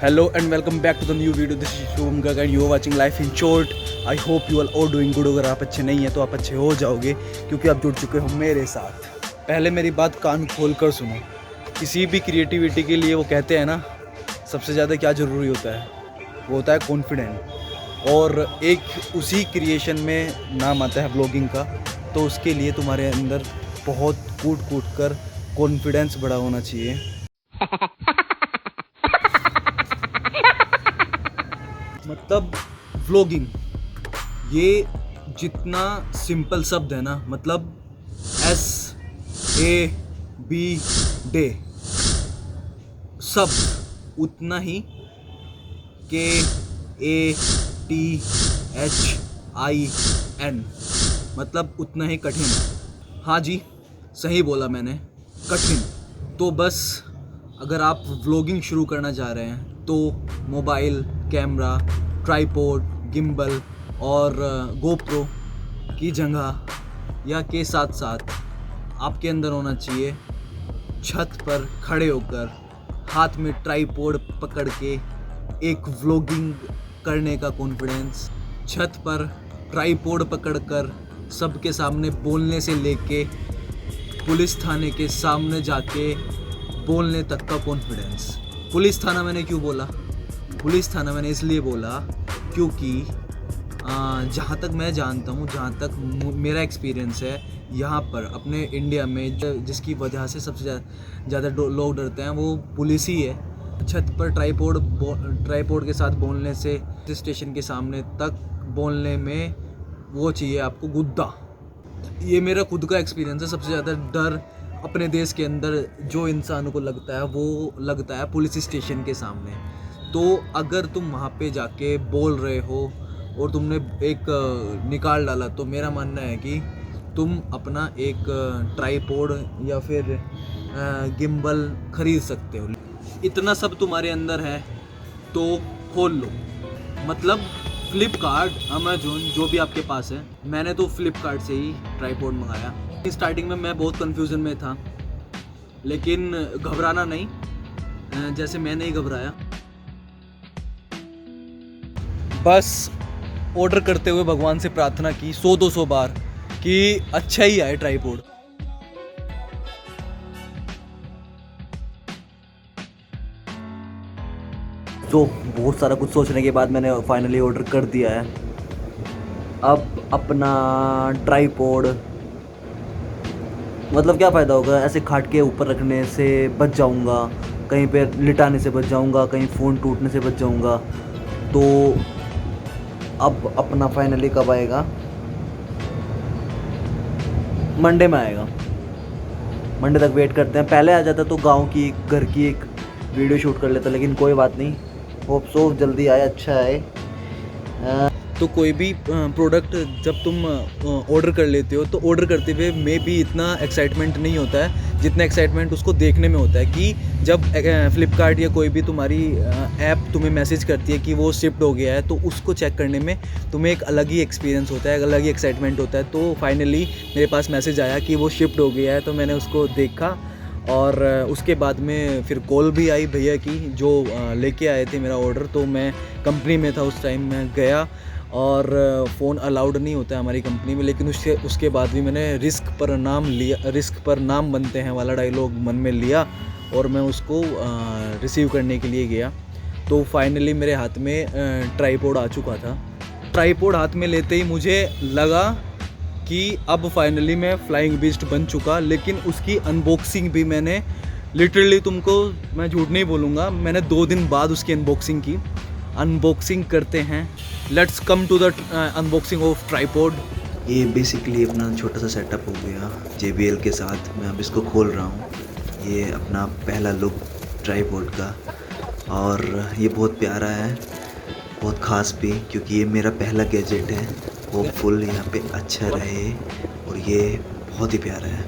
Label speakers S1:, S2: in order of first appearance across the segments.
S1: Hello and welcome back to the new video. This is Shubham Garg and you are watching Life in Short. I hope you all doing good. अगर आप अच्छे नहीं हैं तो आप अच्छे हो जाओगे क्योंकि आप जुड़ चुके हो मेरे साथ। पहले मेरी बात कान खोल कर सुनो। किसी भी क्रिएटिविटी के लिए वो कहते हैं ना, सबसे ज़्यादा क्या ज़रूरी होता है, वो होता है कॉन्फिडेंट। और एक उसी क्रिएशन में नाम आता है व्लॉगिंग का। तो उसके लिए तुम्हारे अंदर बहुत कूट कर कॉन्फिडेंस बड़ा होना चाहिए। मतलब व्लॉगिंग ये जितना सिंपल शब्द है ना, मतलब SAB डे शब्द उतना ही KATHIN मतलब उतना ही कठिन। हाँ जी, सही बोला मैंने, कठिन। तो बस अगर आप व्लॉगिंग शुरू करना चाह रहे हैं तो मोबाइल कैमरा, ट्राइपॉड, गिम्बल और गोप्रो की जगह या के साथ साथ आपके अंदर होना चाहिए छत पर खड़े होकर हाथ में ट्राइपॉड पकड़ के एक व्लॉगिंग करने का कॉन्फिडेंस। छत पर ट्राइपॉड पकड़कर सबके सामने बोलने से लेके पुलिस थाने के सामने जाके बोलने तक का कॉन्फिडेंस। पुलिस थाना मैंने क्यों बोला? पुलिस थाना मैंने इसलिए बोला क्योंकि जहाँ तक मैं जानता हूँ, जहाँ तक मेरा एक्सपीरियंस है, यहाँ पर अपने इंडिया में जिसकी वजह से सबसे ज़्यादा लोग डरते हैं वो पुलिस ही है। छत पर ट्राइपॉड के साथ बोलने से स्टेशन के सामने तक बोलने में वो चाहिए आपको गुद्दा। ये मेरा खुद का एक्सपीरियंस है। सबसे ज़्यादा डर अपने देश के अंदर जो इंसान को लगता है वो लगता है पुलिस स्टेशन के सामने। तो अगर तुम वहाँ पे जाके बोल रहे हो और तुमने एक निकाल डाला तो मेरा मानना है कि तुम अपना एक ट्राइपॉड या फिर गिम्बल खरीद सकते हो। इतना सब तुम्हारे अंदर है तो खोल लो। मतलब फ्लिपकार्ट, अमेजोन, जो भी आपके पास है। मैंने तो फ्लिपकार्ट से ही ट्राइपॉड मंगाया। स्टार्टिंग में मैं बहुत कन्फ्यूज़न में था, लेकिन घबराना नहीं, जैसे मैं नहीं घबराया। बस ऑर्डर करते हुए भगवान से प्रार्थना की 100-200 बार कि अच्छा ही आए ट्राइपॉड। तो बहुत सारा कुछ सोचने के बाद मैंने फाइनली ऑर्डर कर दिया है। अब अपना ट्राइपॉड, मतलब क्या फ़ायदा होगा, ऐसे खाट के ऊपर रखने से बच जाऊंगा, कहीं पे लिटाने से बच जाऊंगा, कहीं फ़ोन टूटने से बच जाऊंगा। तो अब अपना फाइनली कब आएगा? मंडे में आएगा। मंडे तक वेट करते हैं। पहले आ जाता तो गांव की, घर की एक वीडियो शूट कर लेता, लेकिन कोई बात नहीं, होप सो जल्दी आए, अच्छा आए। तो कोई भी प्रोडक्ट जब तुम ऑर्डर कर लेते हो तो ऑर्डर करते हुए में भी इतना एक्साइटमेंट नहीं होता है जितना एक्साइटमेंट उसको देखने में होता है। कि जब फ्लिपकार्ट या कोई भी तुम्हारी ऐप तुम्हें मैसेज करती है कि वो शिफ्ट हो गया है, तो उसको चेक करने में तुम्हें एक अलग ही एक्सपीरियंस होता है, एक अलग ही एक्साइटमेंट होता है। तो फाइनली मेरे पास मैसेज आया कि वो शिफ्ट हो गया है, तो मैंने उसको देखा और उसके बाद में फिर कॉल भी आई भैया की जो लेके आए थे मेरा ऑर्डर। तो मैं कंपनी में था उस टाइम, मैं गया और फ़ोन अलाउड नहीं होता है हमारी कंपनी में, लेकिन उसके बाद भी मैंने रिस्क पर नाम बनते हैं वाला डायलॉग मन में लिया और मैं उसको रिसीव करने के लिए गया। तो फाइनली मेरे हाथ में ट्राइपॉड आ चुका था। ट्राइपॉड हाथ में लेते ही मुझे लगा कि अब फाइनली मैं फ्लाइंग बीस्ट बन चुका। लेकिन उसकी अनबॉक्सिंग भी मैंने लिटरली, तुमको मैं झूठ नहीं बोलूँगा, मैंने 2 दिन बाद उसकी अनबॉक्सिंग की। अनबॉक्सिंग करते हैं। Let's come to the unboxing of tripod. ये बेसिकली अपना छोटा सा सेटअप हो गया JBL के साथ। मैं अब इसको खोल रहा हूँ। ये अपना पहला लुक ट्राइपॉड का, और ये बहुत प्यारा है, बहुत ख़ास भी, क्योंकि ये मेरा पहला गैजेट है। होपफुल यहाँ पे अच्छा रहे, और ये बहुत ही प्यारा है।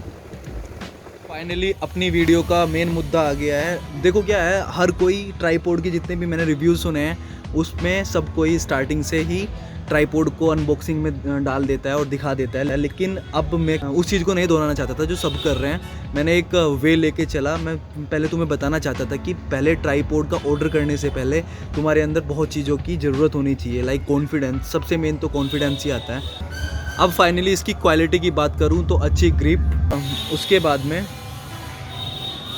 S1: फाइनली अपनी वीडियो का मेन मुद्दा आ गया है। देखो क्या है, हर कोई ट्राईपोड के जितने भी मैंने रिव्यूज़ सुने हैं उसमें सब कोई स्टार्टिंग से ही ट्राईपोड को अनबॉक्सिंग में डाल देता है और दिखा देता है, लेकिन अब मैं उस चीज़ को नहीं दोहराना चाहता था जो सब कर रहे हैं। मैंने एक वे लेके चला। मैं पहले तुम्हें बताना चाहता था कि पहले ट्राईपोड का ऑर्डर करने से पहले तुम्हारे अंदर बहुत चीज़ों की ज़रूरत होनी चाहिए, लाइक कॉन्फिडेंस। सबसे मेन तो कॉन्फिडेंस ही आता है। अब फाइनली इसकी क्वालिटी की बात करूँ तो अच्छी ग्रिप, उसके बाद में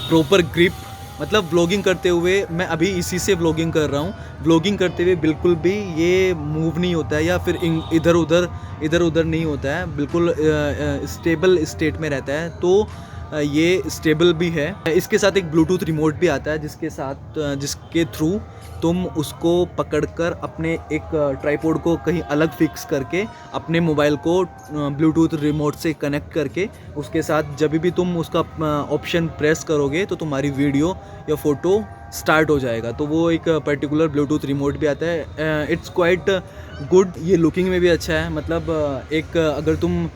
S1: प्रॉपर ग्रिप, मतलब व्लॉगिंग करते हुए मैं अभी इसी से व्लॉगिंग कर रहा हूँ। व्लॉगिंग करते हुए बिल्कुल भी ये मूव नहीं होता है या फिर इधर उधर नहीं होता है, बिल्कुल स्टेबल स्टेट में रहता है। तो ये स्टेबल भी है। इसके साथ एक ब्लूटूथ रिमोट भी आता है जिसके थ्रू तुम उसको पकड़कर अपने एक ट्राईपोड को कहीं अलग फिक्स करके अपने मोबाइल को ब्लूटूथ रिमोट से कनेक्ट करके उसके साथ जब भी तुम उसका ऑप्शन प्रेस करोगे तो तुम्हारी वीडियो या फ़ोटो स्टार्ट हो जाएगा। तो वो एक पर्टिकुलर ब्लूटूथ रिमोट भी आता है। It's quite good. ये लुकिंग में भी अच्छा है। मतलब एक अगर तुम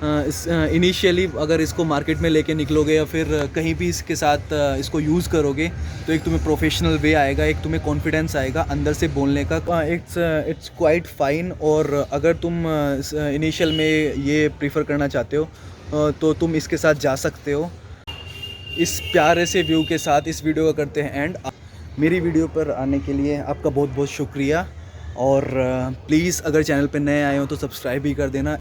S1: इनिशियली अगर इसको मार्केट में लेके निकलोगे या फिर कहीं भी इसके साथ इसको यूज़ करोगे तो एक तुम्हें प्रोफेशनल वे आएगा, एक तुम्हें कॉन्फिडेंस आएगा अंदर से बोलने का। It's quite fine. और अगर तुम इनिशियल में ये प्रीफर करना चाहते हो तो तुम इसके साथ जा सकते हो। इस प्यारे से व्यू के साथ इस वीडियो का करते हैं एंड। मेरी वीडियो पर आने के लिए आपका बहुत बहुत शुक्रिया। और प्लीज़ अगर चैनल पर नए आए हो तो सब्सक्राइब भी कर देना।